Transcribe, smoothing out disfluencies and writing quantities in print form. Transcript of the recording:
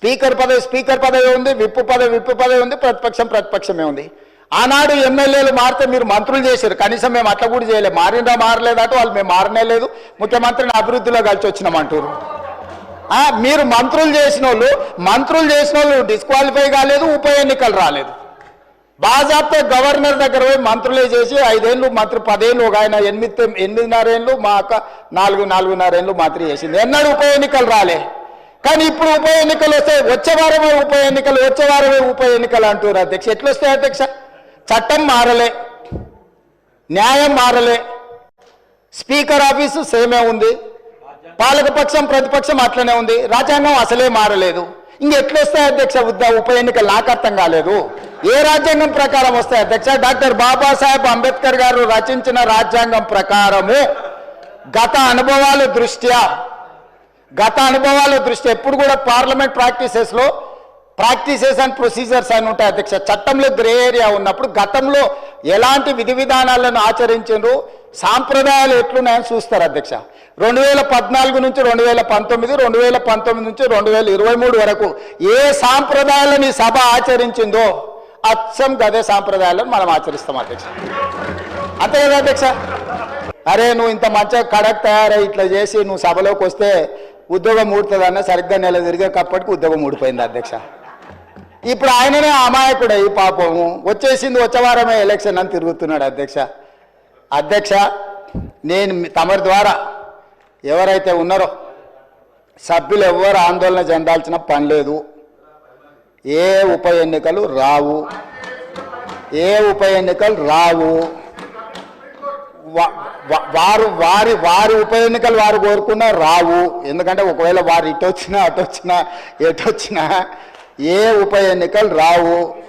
Speaker పదవి ఉంది, విప్పు పదవి ఉంది, ప్రతిపక్షమే ఉంది. ఆనాడు ఎమ్మెల్యేలు మారితే మీరు మంత్రులు చేశారు, కనీసం మేము అట్లా కూడా చేయలేదు. మారలేదట వాళ్ళు, మేము మారనే లేదు, ముఖ్యమంత్రిని అభివృద్ధిలో కలిసి వచ్చినామంటారు. మీరు మంత్రులు చేసిన వాళ్ళు డిస్క్వాలిఫై కాలేదు, ఉప ఎన్నికలు రాలేదు. బాజాబ్తో గవర్నర్ దగ్గర పోయి మంత్రులే చేసి 5 ఏళ్ళు మంత్రి, 10 ఏళ్ళు, ఒక ఆయన 8.5 ఏళ్ళు, మా అక్క 4.5 ఏళ్ళు మంత్రి చేసింది. ఎన్నడూ ఉప ఎన్నికలు రాలే. కానీ ఇప్పుడు ఉప ఎన్నికలు వస్తాయి, వచ్చే వారమే ఉప ఎన్నికలు అంటారు అధ్యక్ష. ఎట్లా వస్తాయి అధ్యక్ష? చట్టం మారలే, న్యాయం మారలే, స్పీకర్ ఆఫీసు సేమే ఉంది, పాలకపక్షం ప్రతిపక్షం అట్లనే ఉంది, రాజ్యాంగం అసలే మారలేదు. ఇంకెట్లా వస్తాయి అధ్యక్ష ఉప ఎన్నికలు? నాకు అర్థం కాలేదు. ఏ రాజ్యాంగం ప్రకారం వస్తాయి అధ్యక్ష? డాక్టర్ బాబాసాహెబ్ అంబేద్కర్ గారు రచించిన రాజ్యాంగం ప్రకారము గత అనుభవాల దృష్ట్యా ఎప్పుడు కూడా పార్లమెంట్ ప్రాక్టీసెస్ అండ్ ప్రొసీజర్స్ అని ఉంటాయి అధ్యక్ష. చట్టంలో గ్రే ఏరియా ఉన్నప్పుడు గతంలో ఎలాంటి విధి విధానాలను ఆచరించారు, సాంప్రదాయాలు ఎట్లున్నాయని చూస్తారు అధ్యక్ష. 2014 నుంచి 2019, 2019 నుంచి 2023 వరకు ఏ సాంప్రదాయాలను ఈ సభ ఆచరించిందో అచ్చం గదే సాంప్రదాయాలను మనం ఆచరిస్తాం అధ్యక్ష. అంతే కదా అధ్యక్ష? అరే నువ్వు ఇంత మంచిగా కడక్ తయారై ఇట్లా చేసి నువ్వు సభలోకి వస్తే ఉద్యోగం ఊడుతుందన్న, సరిగ్గా నెల తిరిగేటప్పటికి ఉద్యోగం ఊడిపోయింది అధ్యక్ష. ఇప్పుడు ఆయననే అమాయకుడే, ఈ పాపము వచ్చే వారమే ఎలక్షన్ అని తిరుగుతున్నాడు అధ్యక్ష. నేను తమరి ద్వారా ఎవరైతే ఉన్నారో సభ్యులు ఎవరు ఆందోళన చెందాల్సిన పని లేదు. ఏ ఉప ఎన్నికలు రావు, వారి ఉప ఎన్నికలు వారు కోరుకున్నా రావు. ఎందుకంటే ఒకవేళ వారు ఇటొచ్చినా ఎటొచ్చినా ఏ ఉప ఎన్నికలు రావు.